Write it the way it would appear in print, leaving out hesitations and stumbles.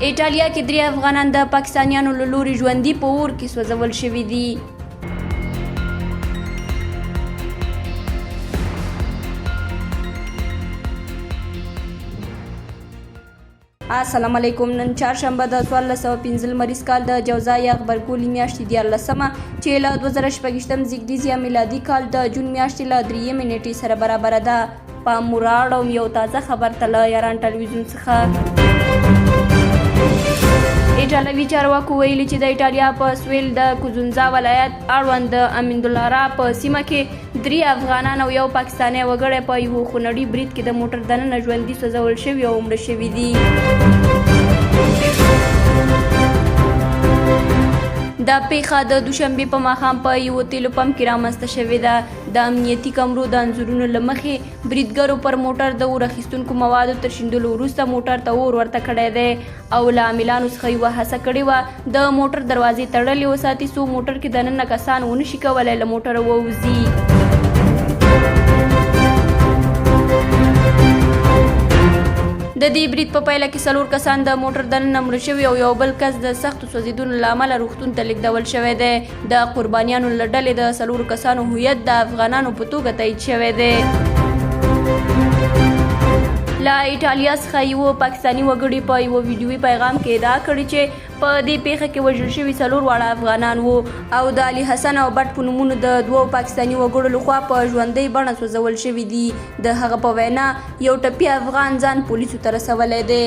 ایټالیا کې 3 افغانان د پاکستانیانو له لوري ژوندي په اور کې سوځول شوي دي. السلام علیکم. نن چهارشنبه د 1415 لمریز کال د جوزا یا غبرګولي میاشتې 14مه چې له 2026 زیږدیز یا میلادي کال د جون میاشتې له 3 نیټې سره برابره ده. په موراړ او یو تازه خبر ته له ایران ټلویزیون څخه ایټالوي چارواکو ویلي چې د ایټالیا په سویل د کوزونزا ولایت اړوند د امندولارا په سیمه کې 3 افغانان او یو پاکستانی وګړی په یو خونړي برید کې د موټر دننه ژوندي سوځول شوي او مړه شوي دي. دا پیښه د دوشنبې په ماښام په یو تیلو پمپ کې رامنځته شوې ده. د امنیتي کمرو د انځورونو له مخې بریدګرو پر موټر د اور اخیستونکو موادو تر شیندلو وروسته موټر ته اور ورته کړی دی او له عاملانو څخه یوه هڅه کړې وه د موټر دروازې تړلې وساتي څو موټر کې دننه کسان ونه شي کولی له موټره ووځي. د دې برید په پایله کې 4 کسان د موټر دننه مړه شوي او یو بل کس د سختو سوځېدنو له امله روغتون ته لیږدول شوی دی. د قربانیانو له ډلې د 4 کسانو هویت د افغانانو په توګه تایید شوی دی. له ایټالیا څخه یو پاکستاني وګړي په یو ویډیوي پیغام کې ادعا کړې چې په دې پیښه کې وژل شوي 4 واړه افغانان وو او د علي حسن او بټ په نومونو د 2 پاکستاني وګړو لخوا په ژوندۍ بڼه سوځول شوي دي. د هغه په وینا یو ټپي افغان ځان پولیسو ته رسولی دی.